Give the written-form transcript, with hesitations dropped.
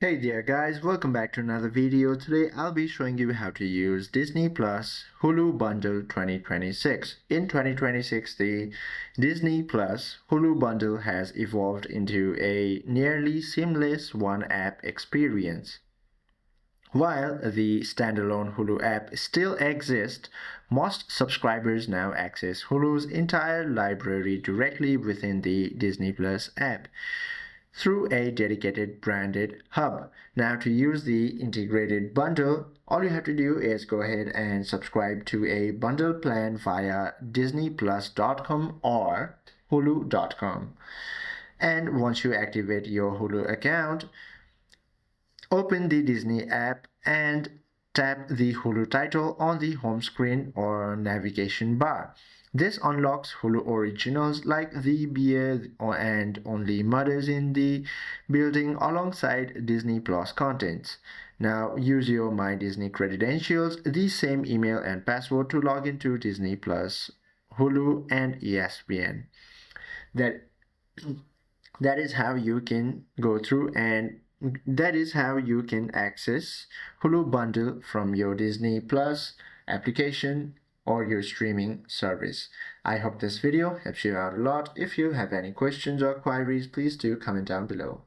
Hey there guys, welcome back to another video. Today I'll be showing you how to use Disney Plus Hulu Bundle 2026. In 2026, the Disney Plus Hulu Bundle has evolved into a nearly seamless one-app experience. While the standalone Hulu app still exists, most subscribers now access Hulu's entire library directly within the Disney Plus app through a dedicated branded hub. Now, to use the integrated bundle, all you have to do is go ahead and subscribe to a bundle plan via disneyplus.com or hulu.com. And once you activate your Hulu account, open the Disney app and tap the Hulu title on the home screen or navigation bar. This unlocks Hulu originals like The Beard and Only Murders in the Building alongside Disney Plus contents. Now use your My Disney credentials, the same email and password to log into Disney Plus, Hulu and ESPN. That that is how you can go through and that is how you can access Hulu Bundle from your Disney Plus application or your streaming service. I hope this video helps you out a lot. If you have any questions or queries, please do comment down below.